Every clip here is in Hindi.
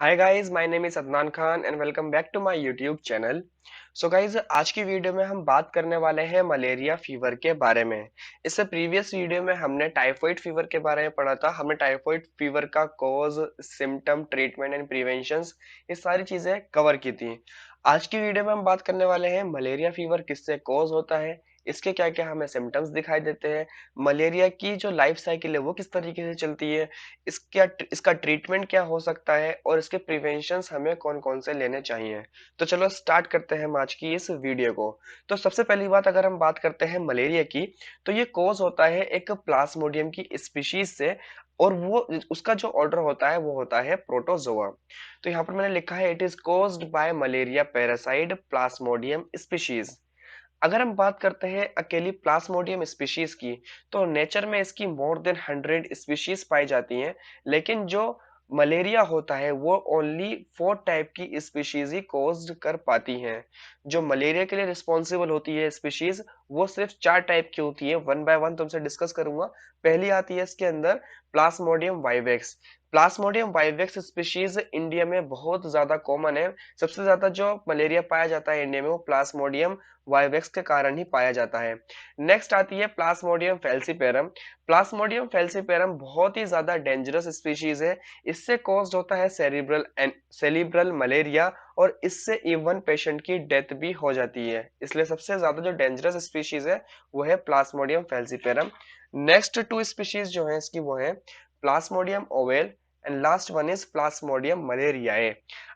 Hi guys, my name is Adnan Khan and welcome back to my YouTube channel. So guys, आज की वीडियो में हम बात करने वाले हैं मलेरिया फीवर के बारे में। इससे प्रीवियस वीडियो में हमने टाइफाइड फीवर के बारे में पढ़ा था। हमने टाइफाइड फीवर का cause, symptom, treatment and preventions ये सारी चीजें कवर की थी। आज की वीडियो में हम बात करने वाले हैं मलेरिया फीवर किससे कॉज होता है, इसके क्या क्या हमें सिम्टम्स दिखाई देते हैं, मलेरिया की जो लाइफ साइकिल है वो किस तरीके से चलती है, इसका ट्रीटमेंट क्या हो सकता है और इसके प्रिवेंशंस हमें कौन कौन से लेने चाहिए। तो चलो स्टार्ट करते हैं हम आज की इस वीडियो को। तो सबसे पहली बात, अगर हम बात करते हैं मलेरिया की, तो ये कॉज होता है एक प्लाज्मोडियम की स्पीशीज से। और वो उसका जो ऑर्डर होता है वो होता है प्रोटोजोआ। तो यहाँ पर मैंने लिखा है it is caused by malaria parasite Plasmodium species. अगर हम बात करते हैं अकेली प्लाज्मोडियम स्पीशीज की, तो नेचर में इसकी मोर देन 100 स्पीशीज पाई जाती हैं। लेकिन जो मलेरिया होता है वो ओनली 4 टाइप की स्पीशीज ही कॉज कर पाती हैं। जो मलेरिया के लिए रिस्पॉन्सिबल होती है स्पीशीज, वो सिर्फ 4 टाइप की होती है। वन बाय वन तुमसे डिस्कस करूंगा। पहली आती है इसके अंदर Plasmodium vivax. Plasmodium vivax species India में बहुत ज्यादा कॉमन है। सबसे ज्यादा जो मलेरिया पाया जाता है इंडिया में वो प्लाज्मोडियम वाइवेक्स के कारण ही पाया जाता है। नेक्स्ट आती है प्लाज्मोडियम फेल्सीपेरम। प्लाज्मोडियम फेल्सीपेरम बहुत ही ज्यादा डेंजरस स्पीशीज है। इससे कॉज्ड होता है सेरिब्रल मलेरिया, और इससे इवन पेशेंट की डेथ भी हो जाती है। इसलिए सबसे ज्यादा जो डेंजरस स्पीशीज है वो है plasmodium falciparum. Next two species जो है इसकी वो है plasmodium ovale and last one is plasmodium malariae.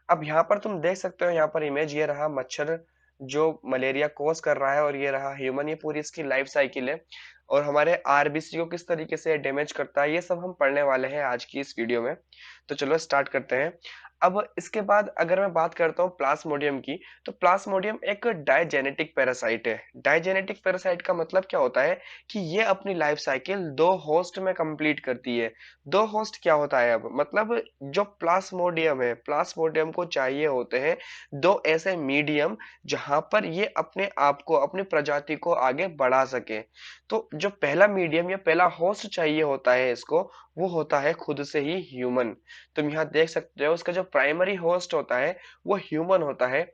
अब यहाँ पर तुम देख सकते हो, यहाँ पर इमेज ये रहा मच्छर जो मलेरिया कॉज कर रहा है, और ये रहा ह्यूमन। ये पूरी इसकी लाइफ साइकिल है और हमारे आरबीसी को किस तरीके से डैमेज करता है, ये सब हम पढ़ने वाले हैं आज की इस वीडियो में। तो चलो स्टार्ट करते हैं। अब इसके बाद अगर मैं बात करता हूँ प्लाज्मोडियम की, तो प्लाज्मोडियम एक डायजेनेटिक पैरासाइट है। डायजेनेटिक पैरासाइट का मतलब क्या होता है कि ये अपनी लाइफ साइकिल 2 होस्ट में कंप्लीट करती है। 2 होस्ट क्या होता है, अब मतलब जो प्लाज्मोडियम है, प्लाज्मोडियम को चाहिए होते हैं 2 ऐसे मीडियम जहां पर ये अपने आप को, अपनी प्रजाति को आगे बढ़ा सके। तो जो पहला मीडियम या पहला होस्ट चाहिए होता है इसको, वो होता है खुद से ही ह्यूमन। तुम यहाँ देख सकते हो उसका जो प्राइमरी होस्ट होता है वो ह्यूमन होता है।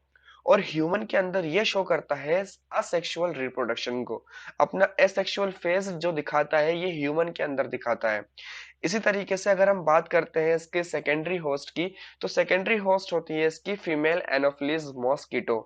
और ह्यूमन के अंदर ये शो करता है असेक्सुअल रिप्रोडक्शन को। अपना एसेक्सुअल फेज जो दिखाता है ये ह्यूमन के अंदर दिखाता है। इसी तरीके से अगर हम बात करते हैं इसके सेकेंडरी होस्ट की, तो सेकेंडरी होस्ट होती है इसकी female anopheles mosquito.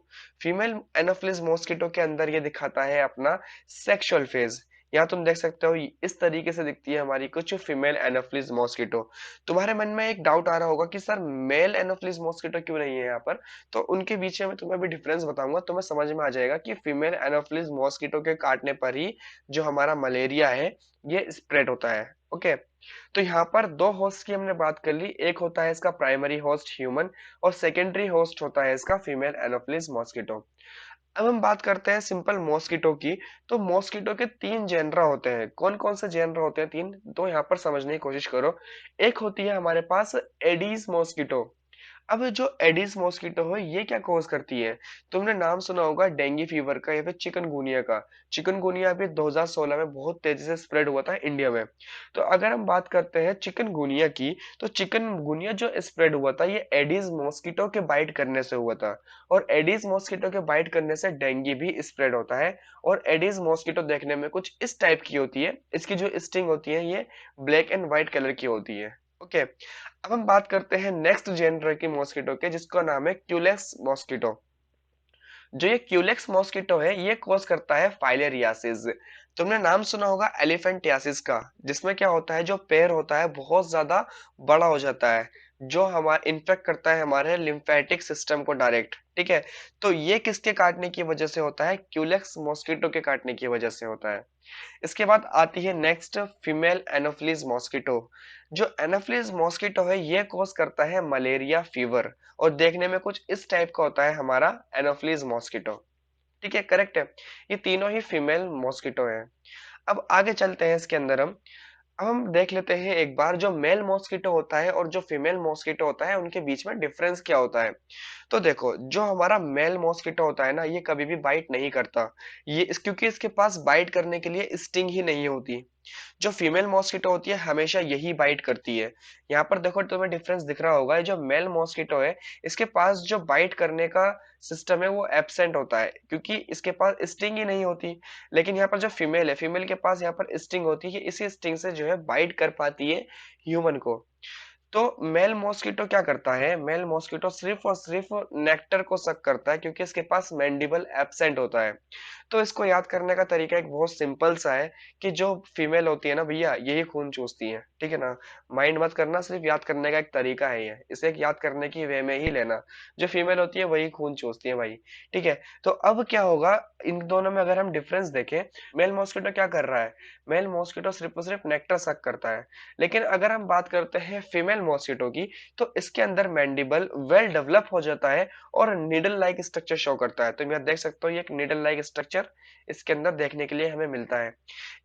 Female anopheles mosquito के अंदर ये दिखाता है अपना सेक्सुअल फेज। यहाँ तुम देख सकते हो इस तरीके से दिखती है हमारी कुछ फीमेल एनोफिलीज मॉस्किटो। तुम्हारे मन में एक डाउट आ रहा होगा कि सर मेल एनोफिलीज मॉस्किटो क्यों नहीं है यहाँ पर। तो उनके बीच में तुम्हें भी डिफरेंस बताऊंगा, तुम्हें समझ में आ जाएगा कि फीमेल एनोफिलीज मॉस्किटो के काटने पर ही जो हमारा मलेरिया है ये स्प्रेड होता है। ओके। तो यहाँ पर 2 होस्ट की हमने बात कर ली। एक होता है इसका प्राइमरी होस्ट ह्यूमन, और सेकेंडरी होस्ट होता है इसका फीमेल एनोफिलिस मॉस्किटो। अब हम बात करते हैं सिंपल मॉस्किटो की। तो मॉस्किटो के 3 जेनरा होते हैं। कौन कौन से जेनरा होते हैं 3, तो यहाँ पर समझने की कोशिश करो। एक होती है हमारे पास एडीज मॉस्किटो। अब जो एडिस मॉस्किटो है ये क्या कॉज करती है, तुमने नाम सुना होगा डेंगू फीवर का या फिर चिकनगुनिया का। चिकनगुनिया अभी 2016 में बहुत तेजी से स्प्रेड हुआ था इंडिया में। तो अगर हम बात करते हैं चिकनगुनिया की, तो चिकनगुनिया जो स्प्रेड हुआ था ये एडिस मॉस्किटो के बाइट करने से हुआ था। और एडिस मॉस्किटो के बाइट करने से डेंगू भी स्प्रेड होता है। और एडिस मॉस्किटो देखने में कुछ इस टाइप की होती है। इसकी जो स्टिंग होती है ये ब्लैक एंड व्हाइट कलर की होती है। ओके। अब हम बात करते हैं नेक्स्ट जेनर की मॉस्किटो के, जिसका नाम है क्यूलेक्स मॉस्किटो। जो ये क्यूलेक्स मॉस्किटो है ये कॉज करता है फाइलेरियासिस। तुमने नाम सुना होगा एलिफेंटियासिस का, जिसमें क्या होता है जो पैर होता है बहुत ज्यादा बड़ा हो जाता है, जो हमारे इन्फेक्ट करता है हमारे लिम्फेटिक सिस्टम को डायरेक्ट। ठीक है। तो ये किसके काटने की वजह से होता है, क्यूलेक्स मॉस्किटो के काटने की वजह से होता है। इसके बाद आती है नेक्स्ट फीमेल एनोफिलीज मॉस्किटो। जो एनोफिलीज मॉस्किटो है ये कॉज करता है मलेरिया फीवर, और देखने में कुछ इस टाइप का होता है हमारा एनोफिलीज मॉस्किटो। ठीक है, करेक्ट है। ये तीनों ही फीमेल मॉस्किटो है। अब आगे चलते हैं इसके अंदर हम। अब हम देख लेते हैं एक बार जो मेल मॉस्किटो होता है और जो फीमेल मॉस्किटो होता है उनके बीच में डिफरेंस क्या होता है। तो देखो, जो हमारा मेल मॉस्किटो होता है ना ये कभी भी बाइट नहीं करता। क्योंकि इसके पास बाइट करने के लिए स्टिंग ही नहीं होती। जो फीमेल मॉस्किटो होती है हमेशा यही बाइट करती है। यहाँ पर देखो तुम्हें डिफरेंस दिख रहा होगा, ये जो मेल मॉस्किटो है इसके पास जो बाइट करने का सिस्टम है वो एब्सेंट होता है, क्योंकि इसके पास स्टिंग ही नहीं होती। लेकिन यहाँ पर जो फीमेल है, फीमेल के पास यहाँ पर स्टिंग होती है, इसी स्टिंग से जो है बाइट कर पाती है ह्यूमन को। तो मेल मॉस्किटो क्या करता है, मेल मॉस्किटो सिर्फ और सिर्फ नेक्टर को सक करता है, क्योंकि इसके पास मैंडिबल एब्सेंट होता है। तो इसको याद करने का तरीका एक बहुत सिंपल सा है कि जो फीमेल होती है ना भैया, यही खून चूसती है, ठीक है ना। माइंड मत करना, सिर्फ याद करने का एक तरीका है ये, इसे एक याद करने की वे में ही लेना। जो फीमेल होती है वही खून चूसती है भाई, ठीक है। तो अब क्या होगा, इन दोनों में अगर हम डिफरेंस देखें, मेल मॉस्किटो क्या कर रहा है, मेल मॉस्किटो सिर्फ और सिर्फ नेक्टर सक करता है। लेकिन अगर हम बात करते हैं फीमेल मॉस्किटो की, तो इसके अंदर मैंडिबल वेल डेवलप हो जाता है और नीडल लाइक स्ट्रक्चर शो करता है। तो यहाँ देख सकते हो ये एक नीडल लाइक स्ट्रक्चर इसके अंदर देखने के लिए हमें मिलता है।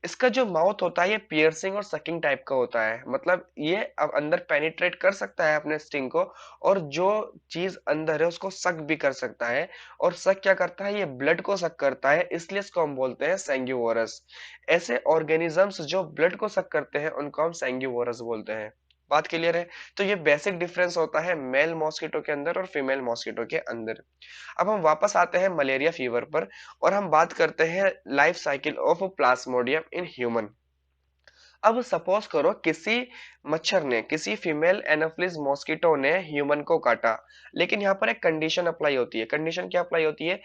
इसका जो माउथ होता है ये पियर्सिंग और सकिंग टाइप का होता है, मतलब ये अब अंदर पेनिट्रेट कर सकता है अपने स्टिंग को, और जो चीज अंदर है उसको सक भी कर सकता है। और सक क्या करता है, ये ब्लड को सक करता है, इसलिए इसको हम बोलते हैं सैंग्यूवोरस। ऐसे ऑर्गेनिजम्स जो ब्लड को सक करते हैं उनको हम सैंग्यूवोरस बोलते हैं। बात क्लियर है। तो ये बेसिक डिफरेंस होता है मेल मॉस्किटो के अंदर और फीमेल मॉस्किटो के अंदर। अब हम वापस आते हैं मलेरिया फीवर पर, और हम बात करते हैं life cycle of Plasmodium in human. अब सपोज करो किसी मच्छर ने, किसी फीमेल एनोफिलिस मॉस्किटो ने ह्यूमन को काटा। लेकिन यहाँ पर एक कंडीशन अप्लाई होती है। कंडीशन क्या अप्लाई होती है,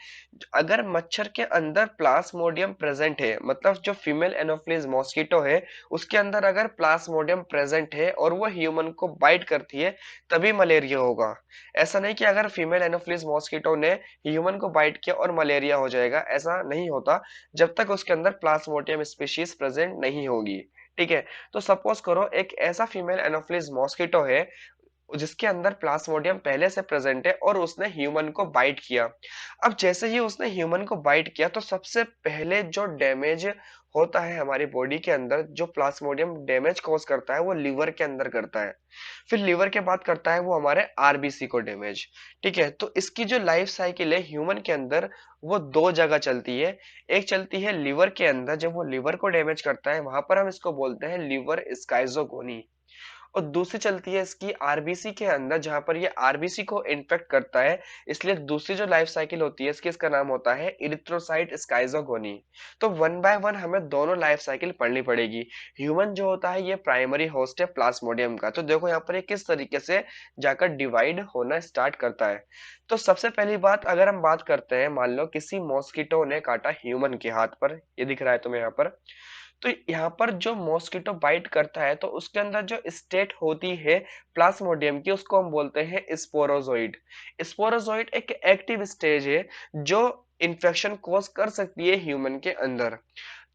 अगर मच्छर के अंदर प्लाज्मोडियम प्रेजेंट है, मतलब जो फीमेल एनोफिलिस मॉस्किटो है उसके अंदर अगर प्लाज्मोडियम प्रेजेंट है और वो ह्यूमन को बाइट करती है, तभी मलेरिया होगा। ऐसा नहीं कि अगर फीमेल एनोफिलिस मॉस्किटो ने ह्यूमन को बाइट किया और मलेरिया हो जाएगा, ऐसा नहीं होता जब तक उसके अंदर प्लाज्मोडियम स्पीशीज प्रेजेंट नहीं होगी, ठीक है। तो सपोज करो एक ऐसा फीमेल एनोफिलिस मॉस्किटो है जिसके अंदर प्लाज्मोडियम पहले से प्रेजेंट है और उसने ह्यूमन को बाइट किया। अब जैसे ही उसने ह्यूमन को बाइट किया तो सबसे पहले जो डैमेज होता है हमारी बॉडी के अंदर, जो प्लाज्मोडियम डैमेज कॉज करता है वो लिवर के अंदर करता है। फिर लिवर के बाद करता है वो हमारे आरबीसी को डैमेज, ठीक है। तो इसकी जो लाइफ साइकिल है ह्यूमन के अंदर, वो दो जगह चलती है। एक चलती है लिवर के अंदर, जब वो लिवर को डैमेज करता है वहां पर हम इसको बोलते हैं लिवर स्काइजोगोनी। और दूसरी चलती है इसकी आरबीसी के अंदर, जहां पर ये आरबीसी को इन्फेक्ट करता है। इसलिए दूसरी जो लाइफ साइकिल होती है इसकी, इसका नाम होता है इरिथ्रोसाइट स्काइजोगोनी। तो वन बाय वन हमें दोनों लाइफ साइकिल पढ़नी पड़ेगी। ह्यूमन जो होता है ये प्राइमरी होस्ट है प्लाज्मोडियम का। तो देखो यहाँ पर ये किस तरीके से जाकर डिवाइड होना स्टार्ट करता है। तो सबसे पहली बात, अगर हम बात करते हैं, मान लो किसी मॉस्किटो ने काटा ह्यूमन के हाथ पर, ये दिख रहा है तुम्हें यहाँ पर। तो यहाँ पर जो मॉस्किटो बाइट करता है तो उसके अंदर जो स्टेट होती है प्लाज्मोडियम की, उसको हम बोलते हैं स्पोरोजोइड। स्पोरोजोइड एक एक्टिव स्टेज है जो इन्फेक्शन कॉज कर सकती है ह्यूमन के अंदर।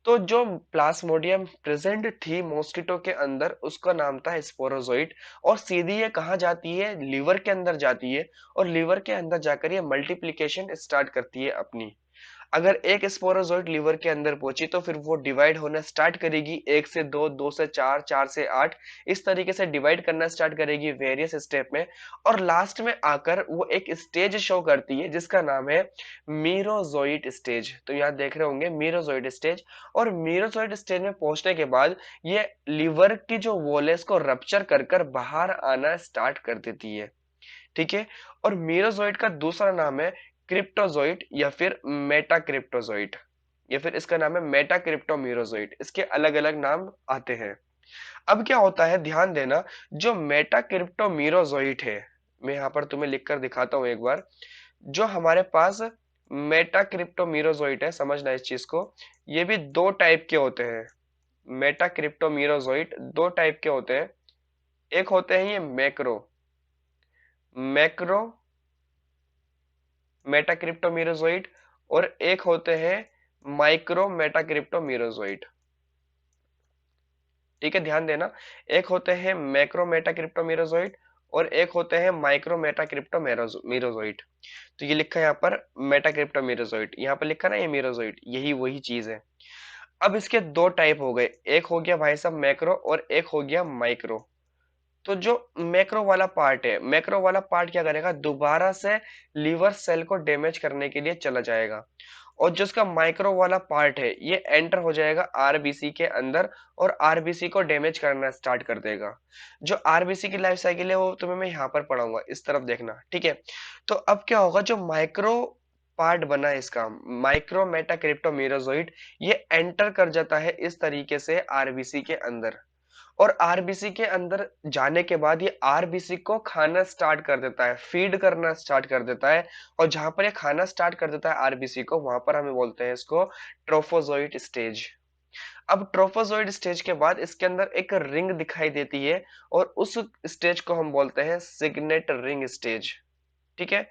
तो जो प्लाज्मोडियम प्रेजेंट थी मॉस्किटो के अंदर उसका नाम था स्पोरोजोइड। और सीधी ये कहाँ जाती है, लिवर के अंदर जाती है। और लिवर के अंदर जाकर ये मल्टीप्लिकेशन स्टार्ट करती है अपनी। अगर एक स्पोरोजोइट लिवर के अंदर पहुंची तो फिर वो डिवाइड होना स्टार्ट करेगी, एक से दो, दो से चार, चार से आठ, इस तरीके से डिवाइड करना स्टार्ट करेगी वेरियस स्टेप में। और लास्ट में आकर वो एक स्टेज शो करती है जिसका नाम है मीरोजोइट स्टेज। तो यहाँ देख रहे होंगे मीरोजोइट स्टेज। और मीरोजोइट स्टेज में पहुंचने के बाद ये लिवर की जो वॉल है इसको रप्चर कर कर बाहर आना स्टार्ट कर देती है, ठीक है। और मीरोजोइट का दूसरा नाम है क्रिप्टोजोइट या फिर मेटाक्रिप्टोजोइट, या फिर इसका नाम है मेटाक्रिप्टोमीरोजोइट। इसके अलग अलग नाम आते हैं। अब क्या होता है, ध्यान देना, जो मेटाक्रिप्टोमीरोजोइट है, मैं यहाँ पर तुम्हें लिखकर दिखाता हूँ एक बार। जो हमारे पास मेटाक्रिप्टोमीरोजोइट है, समझना इस चीज को, ये भी दो टाइप के होते हैं। मेटाक्रिप्टोमीरोजोइट दो टाइप के होते हैं। एक होते हैं ये मैक्रो मैक्रो मेटाक्रिप्टोमीरोजोइट, और एक होते हैं माइक्रो मेटाक्रिप्टोमीरोजोइट, ठीक है। ध्यान देना, एक होते हैं मैक्रो मेटाक्रिप्टोमीरोजोइट और एक होते हैं माइक्रो मेटाक्रिप्टोमीरोजोइट। तो ये लिखा है यहाँ पर मेटाक्रिप्टोमीरोजोइट, यहाँ पर लिखा ना ये मीरोजोइट, यही वही चीज है। अब इसके दो टाइप हो गए, एक हो गया भाई साहब मैक्रो और एक हो गया माइक्रो। तो जो मैक्रो वाला पार्ट है, मैक्रो वाला पार्ट क्या करेगा, दोबारा से लीवर सेल को डैमेज करने के लिए चला जाएगा। और जो इसका माइक्रो वाला पार्ट है ये एंटर हो जाएगा आरबीसी के अंदर और आरबीसी को डैमेज करना स्टार्ट कर देगा। जो आरबीसी की लाइफ साइकिल है वो तुम्हें मैं यहाँ पर पढ़ाऊंगा, इस तरफ देखना, ठीक है। तो अब क्या होगा, जो माइक्रो पार्ट बना है इसका, माइक्रो मेटा क्रिप्टोमेरोजोइट, ये एंटर कर जाता है इस तरीके से आरबीसी के अंदर। और आरबीसी के अंदर जाने के बाद ये आरबीसी को खाना स्टार्ट कर देता है, फीड करना स्टार्ट कर देता है। और जहां पर ये खाना स्टार्ट कर देता है आरबीसी को, वहां पर हमें बोलते हैं इसको ट्रोफोजोइट स्टेज। अब ट्रोफोजोइड स्टेज के बाद इसके अंदर एक रिंग दिखाई देती है और उस स्टेज को हम बोलते हैं सिग्नेट रिंग स्टेज, ठीक है।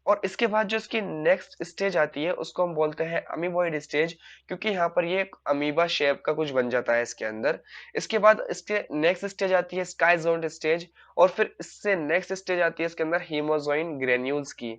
और इसके बाद जो इसकी नेक्स्ट स्टेज आती है उसको हम बोलते हैं अमीबॉइड स्टेज, क्योंकि यहाँ पर ये एक अमीबा शेप का कुछ बन जाता है इसके अंदर। इसके बाद इसके नेक्स्ट स्टेज आती है स्काईजोइड स्टेज, और फिर इससे नेक्स्ट स्टेज आती है इसके अंदर हीमोजोइन ग्रेन्यूल्स की,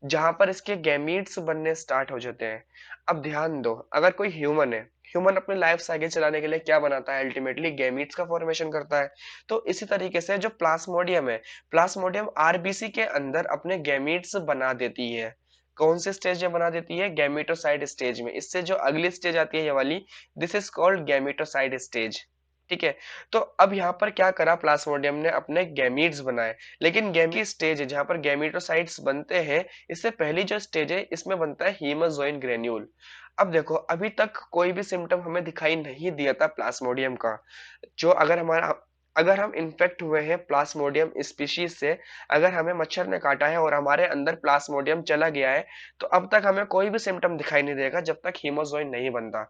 जहां पर इसके गैमीट्स बनने स्टार्ट हो जाते हैं। अब ध्यान दो, अगर कोई ह्यूमन है, ह्यूमन अपने लाइफ साइकिल चलाने के लिए क्या बनाता है, अल्टीमेटली गैमीट्स का फॉर्मेशन करता है। तो इसी तरीके से जो प्लाज्मोडियम है, प्लाज्मोडियम आरबीसी के अंदर अपने गैमीट्स बना देती है। कौन से स्टेज में बना देती है, गैमेटोसाइड स्टेज में। इससे जो अगली स्टेज आती है ये वाली, दिस इज कॉल्ड गैमेटोसाइड स्टेज, ठीक है। तो अब यहाँ पर क्या करा, प्लाज्मोडियम ने अपने गैमीट्स बनाए, लेकिन गैमी स्टेज है जहाँ पर गैमेटोसाइट्स बनते हैं, इससे पहली जो स्टेज है इसमें बनता है हीमोजोइन ग्रेन्यूल। अब देखो, अभी तक कोई भी सिम्टम हमें दिखाई नहीं दिया था प्लाज्मोडियम का। जो अगर हम इन्फेक्ट हुए हैं प्लाज्मोडियम स्पीशीज से, अगर हमें मच्छर ने काटा है और हमारे अंदर प्लाज्मोडियम चला गया है, तो अब तक हमें कोई भी सिम्टम दिखाई नहीं देगा जब तक हीमोजोइन नहीं बनता।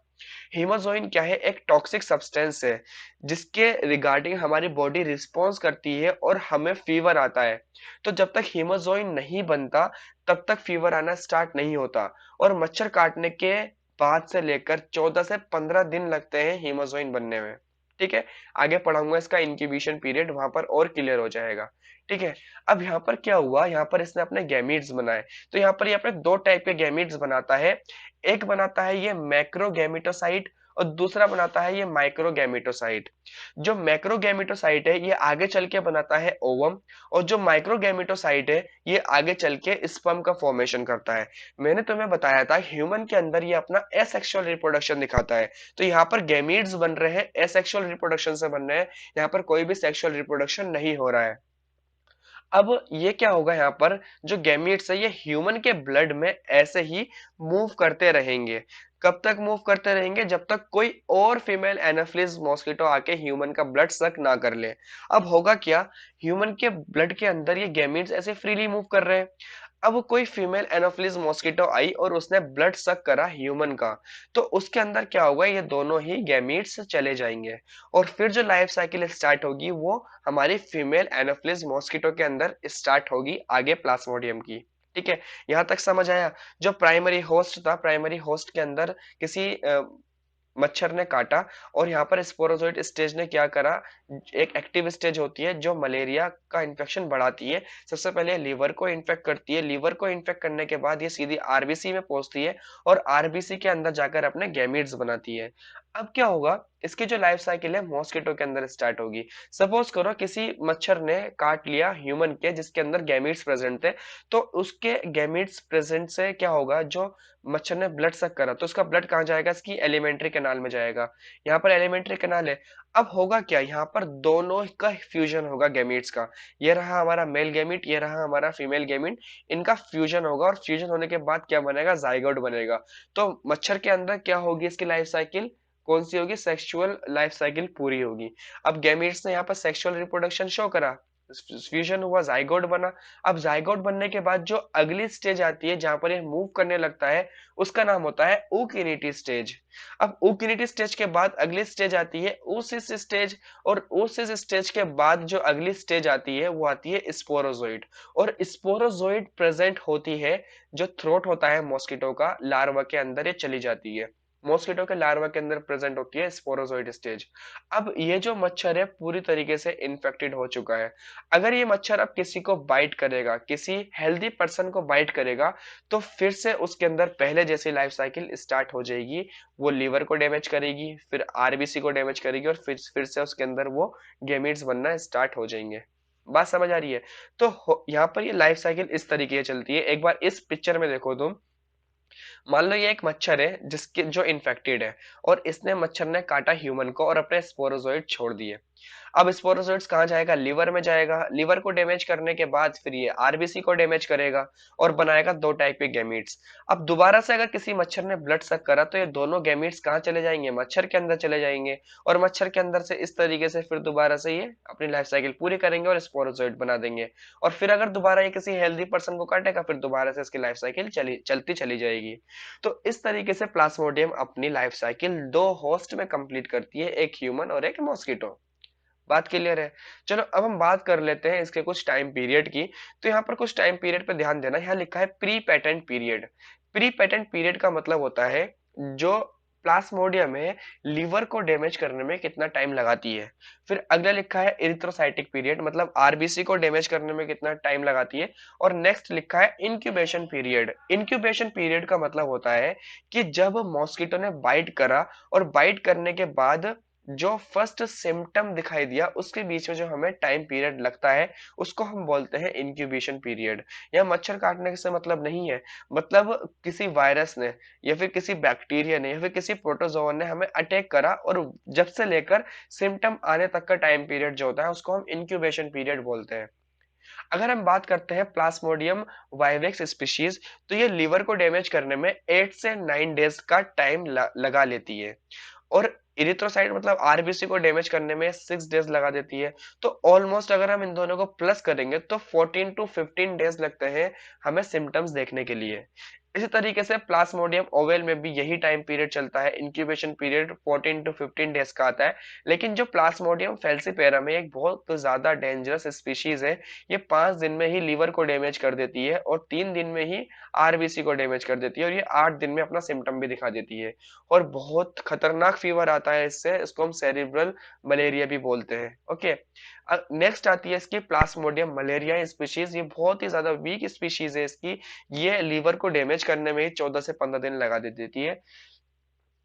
हीमोजोइन क्या है, एक टॉक्सिक सब्सटेंस है जिसके रिगार्डिंग हमारी बॉडी रिस्पॉन्स करती है और हमें फीवर आता है। तो जब तक हीमोजोइन नहीं बनता तब तक फीवर आना स्टार्ट नहीं होता। और मच्छर काटने के बाद से लेकर 14 से 15 दिन लगते हैं हीमोजोइन बनने में, ठीक है। आगे पढ़ाऊंगा इसका इंक्यूबेशन पीरियड, वहां पर और क्लियर हो जाएगा, ठीक है। अब यहाँ पर क्या हुआ, यहाँ पर इसने अपने गैमीट्स बनाए। तो यहाँ पर ये अपने दो टाइप के गैमीट्स बनाता है। एक बनाता है ये मैक्रो गैमेटोसाइट और दूसरा बनाता है ये माइक्रो गैमेटोसाइट। जो मैक्रो गैमेटोसाइट है ये आगे चल के बनाता है ओवम, और जो माइक्रो गैमेटोसाइट है ये आगे चल के स्पर्म का फॉर्मेशन करता है। मैंने तुम्हें बताया था ह्यूमन के अंदर ये अपना एसेक्सुअल रिप्रोडक्शन दिखाता है। तो यहाँ पर गैमीट्स बन रहे हैं, एसेक्सुअल रिप्रोडक्शन से बन रहे हैं, यहाँ पर कोई भी सेक्सुअल रिप्रोडक्शन नहीं हो रहा है। अब ये क्या होगा, यहाँ पर जो गैमीट्स है ये ह्यूमन के ब्लड में ऐसे ही मूव करते रहेंगे। कब तक मूव करते रहेंगे, जब तक कोई और फीमेल एनाफिलिस मॉस्किटो आके ह्यूमन का ब्लड सक ना कर ले। अब होगा क्या, ह्यूमन के ब्लड के अंदर ये गैमीट्स ऐसे फ्रीली मूव कर रहे हैं। अब कोई फीमेल एनाफिलिस मॉस्किटो आई और उसने ब्लड सक करा ह्यूमन का, तो उसके अंदर क्या होगा, ये दोनों ही गैमीट्स चले जाएंगे। और फिर जो लाइफ साइकिल स्टार्ट होगी वो हमारी फीमेल एनाफिलिस मॉस्किटो के अंदर स्टार्ट होगी, आगे प्लाज्मोडियम की, ठीक है। यहां तक समझ आया। जो प्राइमरी होस्ट था, प्राइमरी होस्ट के अंदर किसी मच्छर ने काटा, और यहाँ पर स्पोरोजोइट स्टेज ने क्या करा, एक एक्टिव स्टेज होती है जो मलेरिया का इन्फेक्शन बढ़ाती है। सबसे पहले लीवर को इन्फेक्ट करती है, लीवर को इन्फेक्ट करने के बाद ये सीधी आरबीसी में पहुंचती है और आरबीसी के अंदर जाकर अपने गैमीट्स बनाती है। अब क्या होगा, इसकी जो लाइफ साइकिल है मॉस्किटो के अंदर स्टार्ट होगी। सपोज करो किसी मच्छर ने काट लिया ह्यूमन के जिसके अंदर गैमीट्स प्रेजेंट थे, तो उसके गैमीट्स प्रेजेंट से क्या होगा, जो मच्छर ने ब्लड सक करा तो उसका ब्लड कहाँ जाएगा, इसकी एलिमेंट्री कैनाल में जाएगा। यहाँ पर एलिमेंट्री कैनाल है। अब होगा क्या, यहाँ पर दोनों का फ्यूजन होगा गैमीट्स का। ये रहा हमारा मेल गैमीट, ये रहा हमारा फीमेल गैमीट, इनका फ्यूजन होगा और फ्यूजन होने के बाद क्या बनेगा, जाइगोट बनेगा। तो मच्छर के अंदर क्या होगी इसकी लाइफ साइकिल, कौन सी होगी, सेक्सुअल लाइफ साइकिल पूरी होगी। अब गैमीट्स ने यहाँ पर सेक्सुअल रिप्रोडक्शन शो करा, फ्यूजन हुआ, जाइगोट बना। अब जाइगोट बनने के बाद जो अगली स्टेज आती है जहां पर ये मूव करने लगता है, उसका नाम होता है ऊकिनिटी स्टेज। अब ऊकिनिटी स्टेज के बाद अगली स्टेज आती है oocyst स्टेज, और oocyst स्टेज के बाद जो अगली स्टेज आती है वो आती है स्पोरोजोइड। और स्पोरोजोइड प्रेजेंट होती है, जो थ्रोट होता है मॉस्किटो का, लार्वा के अंदर ये चली जाती है। मॉस्किटो के लार्वा के अंदर प्रेजेंट होती है स्पोरोजोइड स्टेज। अब ये जो मच्छर है पूरी तरीके से इन्फेक्टेड हो चुका है। अगर ये मच्छर अब किसी को बाइट करेगा, किसी हेल्दी पर्सन को बाइट करेगा, तो फिर से उसके अंदर पहले जैसी लाइफ साइकिल स्टार्ट हो जाएगी। वो लीवर को डैमेज करेगी, फिर आरबीसी को डैमेज करेगी, और फिर से उसके अंदर वो गैमीट्स बनना स्टार्ट हो जाएंगे। बात समझ आ रही है। तो यहाँ पर ये लाइफ साइकिल इस तरीके से चलती है। एक बार इस पिक्चर में देखो तुम, मान लो ये एक मच्छर है जिसके जो इन्फेक्टेड है, और इसने मच्छर ने काटा ह्यूमन को और अपने स्पोरोजोइड छोड़ दिए। अब स्पोरोजोइट्स कहाँ जाएगा? लिवर में जाएगा। लिवर को डैमेज करने के बाद फिर ये आरबीसी को डैमेज करेगा और बनाएगा दो टाइप के गैमीट्स। अब दोबारा से अगर किसी मच्छर ने ब्लड सक करा तो ये दोनों गैमीट्स कहाँ चले जाएंगे? मच्छर के अंदर चले जाएंगे, और मच्छर के अंदर से इस तरीके से फिर दोबारा से ये अपनी लाइफ साइकिल पूरी करेंगे और स्पोरोजोइट बना देंगे। और फिर अगर दोबारा ये किसी हेल्दी पर्सन को काटेगा, फिर दोबारा से इसकी लाइफ साइकिल चलती चली जाएगी। तो इस तरीके से प्लाज्मोडियम अपनी लाइफ साइकिल दो होस्ट में कंप्लीट करती है, एक ह्यूमन और एक मॉस्किटो। बात क्लियर है? चलो अब हम बात कर लेते हैं इसके कुछ टाइम पीरियड की। तो यहाँ पर कुछ टाइम पीरियड पे ध्यान देना। यहाँ लिखा है pre patent period. Pre patent period का मतलब होता है जो प्लाज्मोडियम है लीवर को डैमेज करने में कितना टाइम लगाती है। फिर अगला लिखा है इरिथ्रोसाइटिक पीरियड, मतलब आरबीसी को डैमेज करने में कितना टाइम लगाती है। और नेक्स्ट लिखा है इंक्यूबेशन पीरियड। इंक्यूबेशन पीरियड का मतलब होता है कि जब मॉस्किटो ने बाइट करा और बाइट करने के बाद जो फर्स्ट सिम्टम दिखाई दिया उसके बीच में जो हमें टाइम पीरियड लगता है उसको हम बोलते हैं इंक्यूबेशन पीरियड। यह मच्छर काटने से मतलब नहीं है, मतलब किसी वायरस ने या फिर किसी बैक्टीरिया ने या फिर किसी प्रोटोजोआ ने हमें अटैक करा, और जब से लेकर सिम्टम आने तक का टाइम पीरियड जो होता है उसको हम इंक्यूबेशन पीरियड बोलते हैं। अगर हम बात करते हैं प्लाज्मोडियम वाइवेक्स स्पीशीज, तो ये लीवर को डैमेज करने में 8 से 9 डेज का टाइम लगा लेती है, और इरिथ्रोसाइट मतलब आरबीसी को डैमेज करने में 6 डेज लगा देती है। तो ऑलमोस्ट अगर हम इन दोनों को प्लस करेंगे तो 14 टू 15 डेज लगते हैं हमें सिम्टम्स देखने के लिए। इसी तरीके से प्लाज्मोडियम ओवेल में भी यही टाइम पीरियड चलता है, इंक्यूबेशन पीरियड 14 टू 15 डेज का आता है। लेकिन जो प्लाज्मोडियम फेल्सीपेरम है एक बहुत ज्यादा डेंजरस स्पीशीज है। ये 5 दिन में ही लीवर को डैमेज कर देती है और 3 दिन में ही आरबीसी को डैमेज कर देती है, और ये 8 दिन में अपना सिम्टम भी दिखा देती है। और बहुत खतरनाक फीवर आता है इससे, इसको हम सेरिब्रल मलेरिया भी बोलते हैं। ओके, नेक्स्ट आती है इसकी प्लाज्मोडियम मलेरिया स्पीशीज। ये बहुत ही ज्यादा वीक स्पीशीज है इसकी। ये लीवर को डैमेज करने में ही 14 से 15 दिन लगा देती है,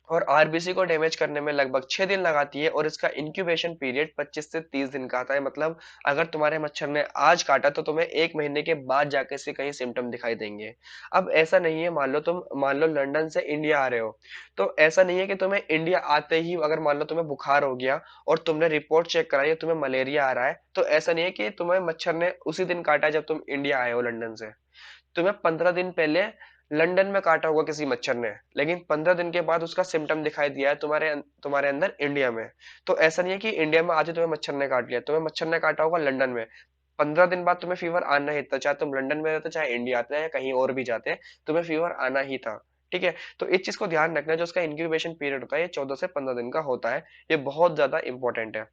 और आरबीसी को डैमेज करने में लगभग 6 दिन लगाती है, और इसका इंक्यूबेशन पीरियड 25 से 30 दिन का आता है। मतलब अगर तुम्हारे मच्छर ने आज काटा तो तुम्हें 1 महीने के बाद जाके इसके कहीं सिम्टम दिखाई देंगे। अब ऐसा नहीं है, मान लो लंदन से इंडिया आ रहे हो, तो ऐसा नहीं है कि तुम्हें इंडिया आते ही अगर मान लो तुम्हें बुखार हो गया और तुमने रिपोर्ट चेक कराई तुम्हें मलेरिया आ रहा है, तो ऐसा नहीं है कि तुम्हें मच्छर ने उसी दिन काटा जब तुम इंडिया आए हो लंदन से। तुम्हें 15 दिन पहले लंदन में काटा होगा किसी मच्छर ने, लेकिन 15 दिन के बाद उसका सिम्टम दिखाई दिया है तुम्हारे अंदर इंडिया में। तो ऐसा नहीं है कि इंडिया में आज ही तुम्हें मच्छर ने काट लिया, तुम्हें मच्छर ने काटा होगा लंदन में। 15 दिन बाद तुम्हें फीवर आना ही था, चाहे तुम लंदन में रहते चाहे इंडिया आते या कहीं और भी जाते, तुम्हें फीवर आना ही था। ठीक है, तो इस चीज को ध्यान रखना, जो उसका इंक्यूबेशन पीरियड होता है ये 14 से 15 दिन का होता है। ये बहुत ज्यादा इंपॉर्टेंट है।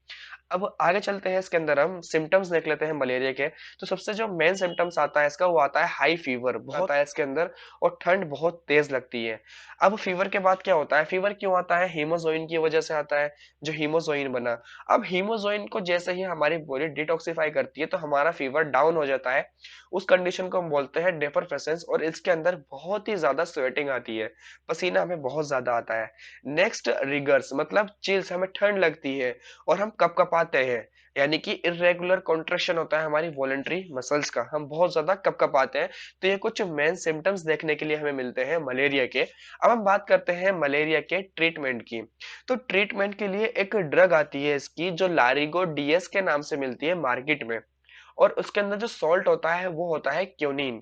अब आगे चलते हैं, इसके अंदर हम सिम्टम्स देख लेते हैं मलेरिया के। तो सबसे जो मेन सिम्टम्स आता है इसका वो आता है हाई फीवर बहुत आता है इसके अंदर, और ठंड बहुत तेज लगती है। अब फीवर के बाद क्या होता है? फीवर क्यों आता है? हीमोजोइन की वजह से आता है, जो हीमोजोइन बना। अब हीमोजोइन को जैसे ही हमारी बॉडी डिटॉक्सिफाई करती है तो हमारा फीवर डाउन हो जाता है। उस कंडीशन को हम बोलते हैं डेफरफेसेंस, और इसके अंदर बहुत ही ज्यादा स्वेटिंग आती है, पसीना हमें बहुत ज्यादा आता है। नेक्स्ट रिगर्स मतलब चिल्स, हमें ठंड लगती है और हम कपकपाते हैं, यानी कि इरेगुलर कॉन्ट्रैक्शन होता है हमारी वॉलेंटरी मसल्स का, हम बहुत ज्यादा कपकपाते हैं। तो ये कुछ मेन सिम्टम्स देखने के लिए हमें मिलते हैं मलेरिया के। अब हम बात करते हैं मलेरिया के ट्रीटमेंट की। तो ट्रीटमेंट के लिए एक ड्रग आती है इसकी, जो लारिगो डीएस के नाम से मिलती है मार्केट में, और उसके अंदर जो सॉल्ट होता है वो होता है क्यूनिन।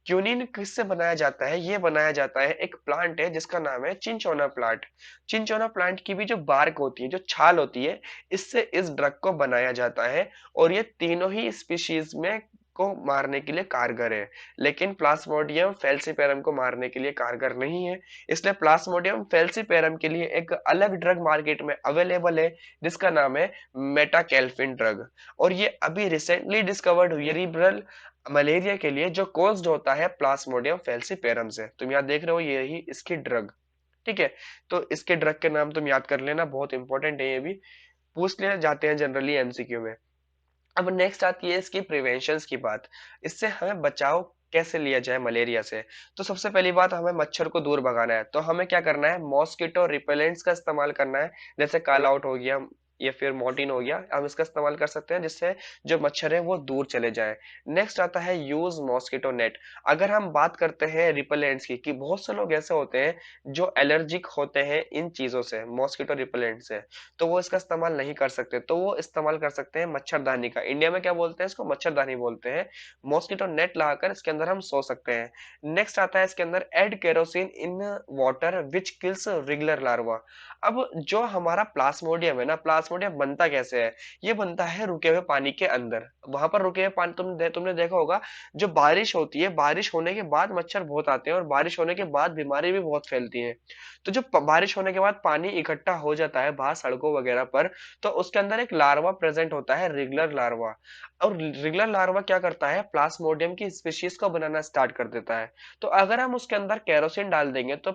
क्यूनिन किससे बनाया जाता है? ये बनाया जाता है, एक प्लांट है जिसका नाम है चिंचोना प्लांट। चिंचोना प्लांट की भी जो बार्क होती है, जो छाल होती है, इससे इस ड्रग को बनाया जाता है, और ये तीनों ही स्पीशीज में को मारने के लिए कारगर है, लेकिन प्लाज्मोडियम फेल्सीपेरम को मारने के लिए कारगर नहीं है। इसलिए प्लाज्मोडियम फेल्सीपेरम के लिए एक अलग ड्रग मार्केट में अवेलेबल है जिसका नाम है मेटाकेल्फिन ड्रग, और ये अभी रिसेंटली डिस्कवर्ड हुई है सेरिब्रल मलेरिया के लिए, जो कोज्ड होता है प्लाज्मोडियम फेल्सीपेरम से। तुम यहाँ देख रहे हो ये ही इसकी ड्रग। ठीक है, तो इसके ड्रग के नाम तुम याद कर लेना, बहुत इंपॉर्टेंट है, ये भी पूछ लिए जाते हैं जनरली एमसीक्यू में। अब नेक्स्ट आती है इसकी प्रिवेंशन की बात। इससे हमें बचाव कैसे लिया जाए मलेरिया से? तो सबसे पहली बात, हमें मच्छर को दूर भगाना है, तो हमें क्या करना है? मॉस्किटो रिपेलेंट्स का इस्तेमाल करना है, जैसे कॉल आउट हो गया या फिर मॉर्टिन हो गया, हम इसका इस्तेमाल कर सकते हैं जिससे जो मच्छर है वो दूर चले जाए। नेक्स्ट आता है यूज मॉस्किटो नेट। अगर हम बात करते हैं रिपेलेंट्स की, कि बहुत से लोग ऐसे होते हैं जो एलर्जिक होते हैं इन चीजों से, मॉस्किटो रिपेलेंट से, तो वो इसका इस्तेमाल नहीं कर सकते, तो वो इस्तेमाल कर सकते हैं मच्छरदानी का। इंडिया में क्या बोलते हैं इसको, मच्छरदानी बोलते हैं। मॉस्किटो नेट लगाकर इसके अंदर हम सो सकते हैं। नेक्स्ट आता है इसके अंदर, add kerosene in water which kills regular larva. अब जो हमारा प्लाज्मोडियम है ना, प्लाज्मोडियम बनता कैसे है, ये बनता है रुके हुए पानी के अंदर। वहां पर रुके हुए पानी, तुमने देखा होगा, जो बारिश होती है, बारिश होने के बाद मच्छर बहुत आते हैं और बारिश होने के बाद बीमारी भी बहुत फैलती है। तो जो बारिश होने के बाद पानी इकट्ठा हो जाता है बाहर सड़कों वगैरह पर, तो उसके अंदर एक लार्वा प्रेजेंट होता है, रेगुलर लार्वा। और रेगुलर लार्वा क्या करता है, प्लाज्मोडियम की स्पीशीज को बनाना स्टार्ट कर देता है। तो अगर हम उसके अंदर केरोसिन डाल देंगे तो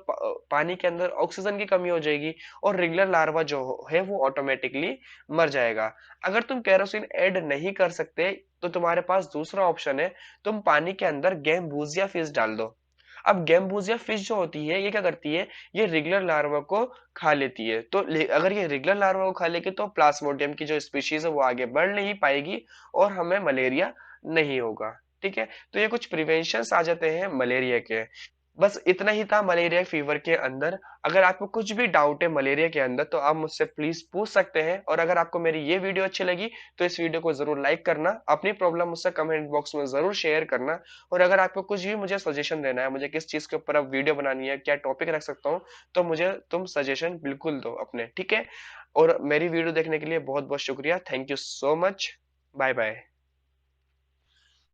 पानी के अंदर ऑक्सीजन की कमी हो जाएगी और रेगुलर लार्वा जो है वो ऑटोमेटिकली मर जाएगा। अगर तुम केरोसिन ऐड नहीं कर सकते तो तुम्हारे पास दूसरा ऑप्शन है, तुम पानी के अंदर गैम्बूजिया फिश डाल दो। अब गैम्बूजिया फिश जो होती है ये क्या करती है, ये रेगुलर लार्वा को खा लेती है। तो अगर ये रेगुलर लार्वा को खा लेगी तो प्लाज्मोडियम की जो स्पीशीज है वो आगे बढ़ नहीं पाएगी और हमें मलेरिया नहीं होगा। ठीक है, तो ये कुछ प्रिवेंशन आ जाते हैं मलेरिया के। बस इतना ही था मलेरिया फीवर के अंदर। अगर आपको कुछ भी डाउट है मलेरिया के अंदर तो आप मुझसे प्लीज पूछ सकते हैं। और अगर आपको मेरी ये वीडियो अच्छी लगी तो इस वीडियो को जरूर लाइक करना, अपनी प्रॉब्लम मुझसे कमेंट बॉक्स में जरूर शेयर करना। और अगर आपको कुछ भी मुझे सजेशन देना है, मुझे किस चीज के ऊपर अब वीडियो बनानी है, क्या टॉपिक रख सकता हूँ, तो मुझे तुम सजेशन बिल्कुल दो अपने, ठीक है। और मेरी वीडियो देखने के लिए बहुत बहुत शुक्रिया, thank you so much, bye bye.